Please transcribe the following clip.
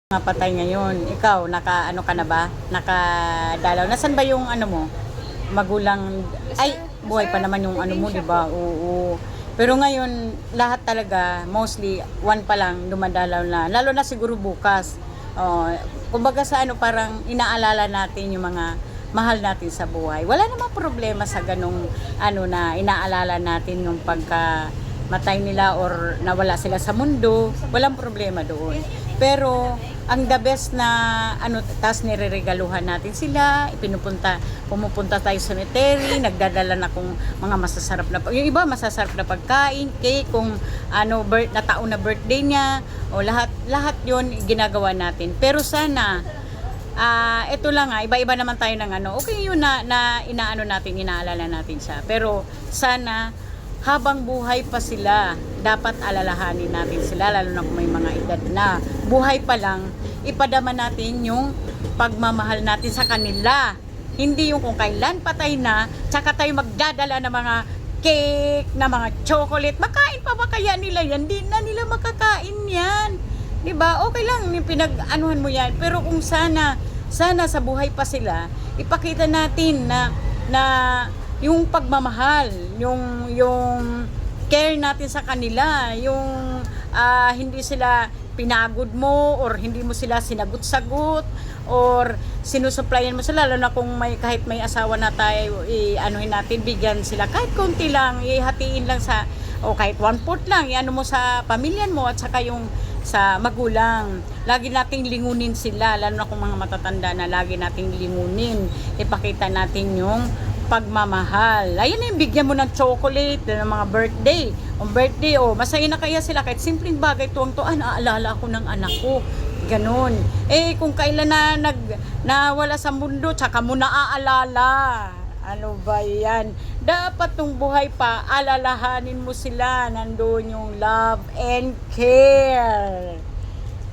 Mga patay ngayon. Ikaw, ano ka na ba? Nakadalaw. Nasaan ba yung ano mo? Magulang, ay, buhay pa naman yung ano mo, di ba? Oo. Pero ngayon, lahat talaga, mostly, one pa lang dumadalaw na. Lalo na siguro bukas. Oh, kumbaga sa ano, parang inaalala natin yung mga mahal natin sa buhay. Wala namang problema sa ganong ano na inaalala natin yung pagka matay nila or nawala sila sa mundo. Walang problema doon. Pero ang the best na ano, tas nireregaluhan natin sila, pumupunta tayo sa cemetery, nagdadala na kung mga masasarap na yung iba masasarap na pagkain, cake, kung ano na taon na birthday niya, o lahat 'yon ginagawa natin. Pero sana ito lang iba-iba naman tayo ng ano. Okay yun na inaano natin, inaalala natin siya. Pero sana habang buhay pa sila, dapat alalahanin natin sila, lalo na kung may mga edad na. Buhay pa lang, ipadama natin yung pagmamahal natin sa kanila. Hindi yung kung kailan patay na, tsaka tayo magdadala ng mga cake, na mga chocolate. Makain pa ba kaya nila yan? Hindi na nila makakain yan. Diba? Okay lang, pinag-anuhan mo yan. Pero kung sana sa buhay pa sila, ipakita natin na yung pagmamahal, yung care natin sa kanila, yung hindi sila pinagod mo or hindi mo sila sinagot-sagot or sinusuplayan mo sila, lalo na kung kahit may asawa na tayo, anuhin natin, bigyan sila kahit konti lang, ihatiin lang o kahit 1/4 lang, iano mo sa pamilya mo at saka yung sa magulang. Lagi nating lingunin sila, lalo na kung mga matatanda na, lagi nating lingunin, ipakita natin yung pagmamahal. Ayun na yung bigyan mo ng chocolate, ng mga birthday. Masaya na kaya sila kahit simpleng bagay, tuwang-tuwa, naalala ako ng anak ko. Ganon. Kung kailan nawala sa mundo, tsaka mo naaalala. Ano ba yan? Dapat nung buhay pa, alalahanin mo sila. Nandun yung love and care.